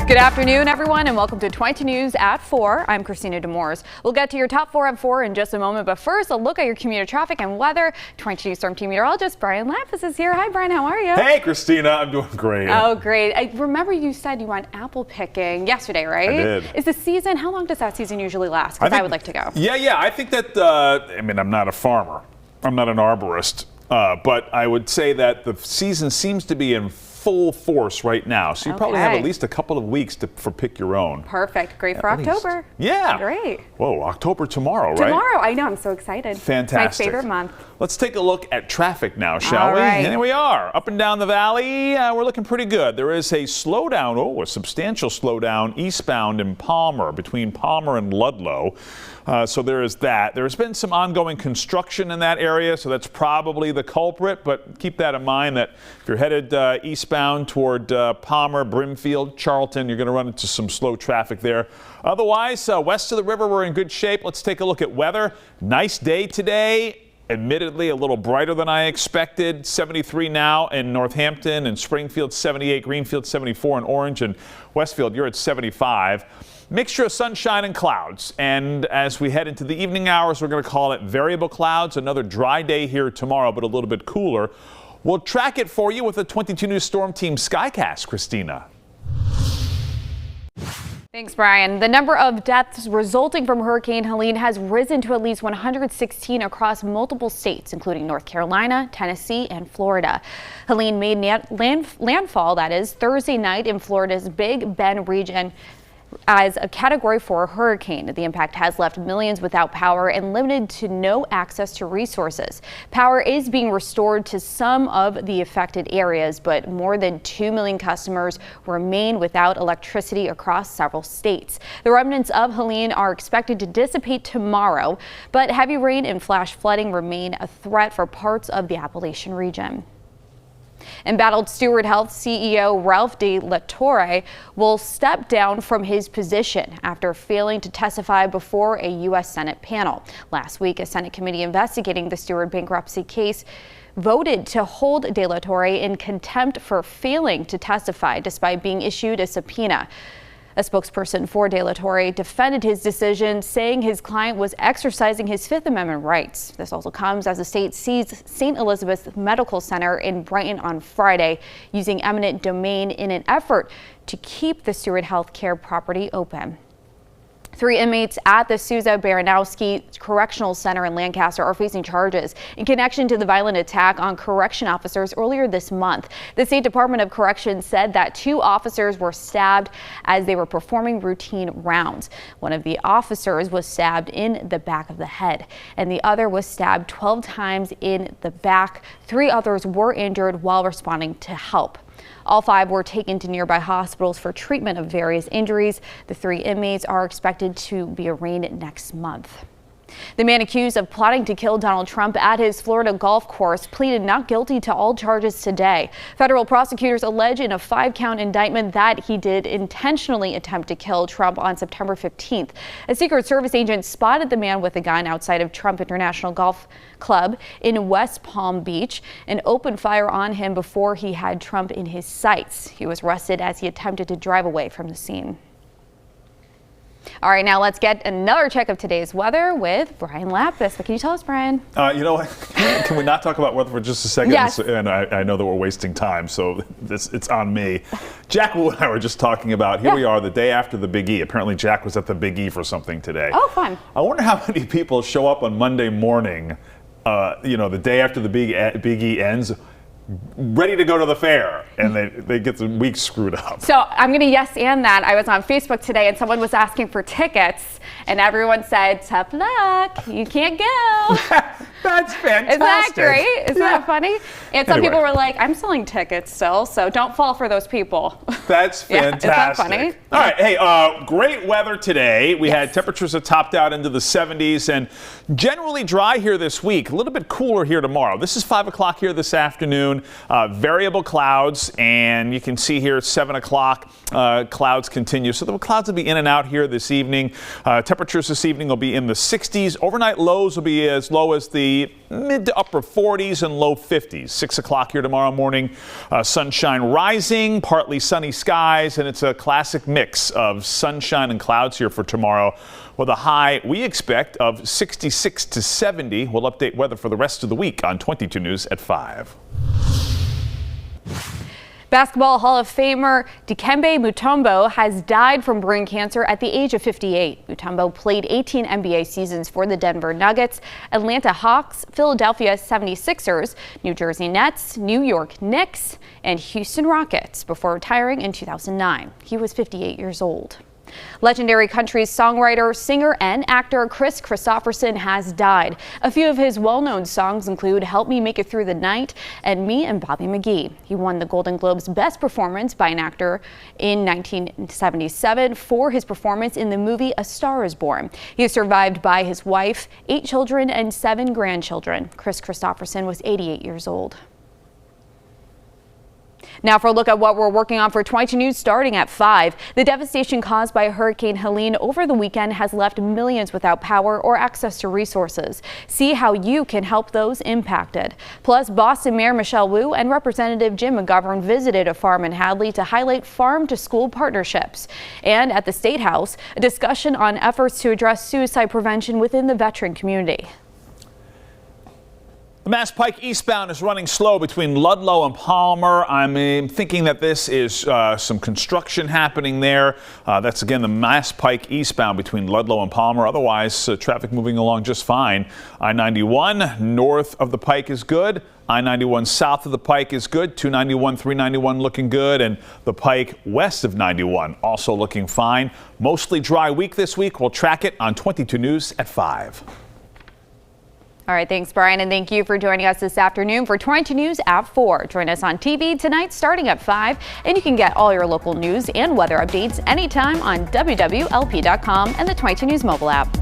Good afternoon, everyone, and welcome to 22 News at 4. I'm Christina Demores. We'll get to your top 4 at 4 in just a moment, but first, a look at your commuter traffic and weather. 22 News Storm Team Meteorologist Brian Lapis is here. Hi, Brian. How are you? Hey, Christina. I'm doing great. Oh, great. I remember you said you went apple picking yesterday, right? I did. Is the season, how long does that season usually last? Because I would like to go. Yeah. I think that, I'm not a farmer. I'm not an arborist. But I would say that the season seems to be in full force right now. So you probably have at least a couple of weeks for pick your own. Perfect. Great for October. Yeah. Great. Whoa, October tomorrow, right? Tomorrow. I know. I'm so excited. Fantastic. My favorite month. Let's take a look at traffic now, shall we? Right. Here we are. Up and down the valley, we're looking pretty good. There is a slowdown, a substantial slowdown eastbound in Palmer, between Palmer and Ludlow. So there is that. There's been some ongoing construction in that area, so that's probably the culprit. But keep that in mind that if you're headed eastbound toward Palmer, Brimfield, Charlton, you're going to run into some slow traffic there. Otherwise, west of the river, we're in good shape. Let's take a look at weather. Nice day today. Admittedly, a little brighter than I expected. 73 now in Northampton and Springfield, 78, Greenfield, 74 in Orange, and Westfield, you're at 75. Mixture of sunshine and clouds. And as we head into the evening hours, we're going to call it variable clouds. Another dry day here tomorrow, but a little bit cooler. We'll track it for you with a 22 News Storm Team Skycast, Christina. Thanks, Brian. The number of deaths resulting from Hurricane Helene has risen to at least 116 across multiple states, including North Carolina, Tennessee, and Florida. Helene made landfall, Thursday night in Florida's Big Bend region as a Category 4 hurricane. The impact has left millions without power and limited to no access to resources. Power is being restored to some of the affected areas, but more than 2 million customers remain without electricity across several states. The remnants of Helene are expected to dissipate tomorrow, but heavy rain and flash flooding remain a threat for parts of the Appalachian region. Embattled Steward Health CEO Ralph de la Torre will step down from his position after failing to testify before a U.S. Senate panel. Last week, a Senate committee investigating the Steward bankruptcy case voted to hold de la Torre in contempt for failing to testify despite being issued a subpoena. A spokesperson for de la Torre defended his decision, saying his client was exercising his Fifth Amendment rights. This also comes as the state seized St. Elizabeth Medical Center in Brighton on Friday, using eminent domain in an effort to keep the Steward Health Care property open. 3 inmates at the Sousa Baranowski Correctional Center in Lancaster are facing charges in connection to the violent attack on correction officers earlier this month. The State Department of Corrections said that 2 officers were stabbed as they were performing routine rounds. One of the officers was stabbed in the back of the head, and the other was stabbed 12 times in the back. 3 others were injured while responding to help. All 5 were taken to nearby hospitals for treatment of various injuries. The 3 inmates are expected to be arraigned next month. The man accused of plotting to kill Donald Trump at his Florida golf course pleaded not guilty to all charges today. Federal prosecutors allege in a 5-count indictment that he did intentionally attempt to kill Trump on September 15th. A Secret Service agent spotted the man with a gun outside of Trump International Golf Club in West Palm Beach and opened fire on him before he had Trump in his sights. He was arrested as he attempted to drive away from the scene. All right, now let's get another check of today's weather with Brian Lapis. What can you tell us, Brian? You know what? Can we not talk about weather for just a second? Yes. And I know that we're wasting time, so it's on me. Jack Wu and I were just talking about, here we are the day after the Big E. Apparently Jack was at the Big E for something today. Oh, fun. I wonder how many people show up on Monday morning, the day after the Big E ends, ready to go to the fair, and they get the week screwed up. So I'm going to yes and that. I was on Facebook today and someone was asking for tickets and everyone said, tough luck, you can't go. That's fantastic. Isn't that great? Isn't that funny? And some people were like, I'm selling tickets still, so don't fall for those people. That's fantastic. Isn't that funny? All right, hey, great weather today. We had temperatures that topped out into the 70s and generally dry here this week. A little bit cooler here tomorrow. This is 5 o'clock here this afternoon. Variable clouds, and you can see here at 7 o'clock, clouds continue. So the clouds will be in and out here this evening. Temperatures this evening will be in the 60s. Overnight lows will be as low as the be mid to upper 40s and low 50s. 6 o'clock here tomorrow morning. Sunshine rising, partly sunny skies, and it's a classic mix of sunshine and clouds here for tomorrow with a high we expect of 66 to 70. We'll update weather for the rest of the week on 22 News at 5. Basketball Hall of Famer Dikembe Mutombo has died from brain cancer at the age of 58. Mutombo played 18 NBA seasons for the Denver Nuggets, Atlanta Hawks, Philadelphia 76ers, New Jersey Nets, New York Knicks, and Houston Rockets before retiring in 2009. He was 58 years old. Legendary country songwriter, singer, and actor Kris Kristofferson has died. A few of his well-known songs include Help Me Make It Through the Night and Me and Bobby McGee. He won the Golden Globe's Best Performance by an Actor in 1977 for his performance in the movie A Star is Born. He is survived by his wife, 8 children, and 7 grandchildren. Kris Kristofferson was 88 years old. Now for a look at what we're working on for 22 News starting at 5. The devastation caused by Hurricane Helene over the weekend has left millions without power or access to resources. See how you can help those impacted. Plus, Boston Mayor Michelle Wu and Representative Jim McGovern visited a farm in Hadley to highlight farm-to-school partnerships. And at the State House, a discussion on efforts to address suicide prevention within the veteran community. The Mass Pike eastbound is running slow between Ludlow and Palmer. I'm thinking that this is some construction happening there. That's again the Mass Pike eastbound between Ludlow and Palmer. Otherwise, traffic moving along just fine. I-91 north of the Pike is good. I-91 south of the Pike is good. 291, 391 looking good. And the Pike west of 91 also looking fine. Mostly dry week this week. We'll track it on 22 News at 5. All right, thanks, Brian, and thank you for joining us this afternoon for 22 News at 4. Join us on TV tonight starting at 5, and you can get all your local news and weather updates anytime on wwlp.com and the 22 News mobile app.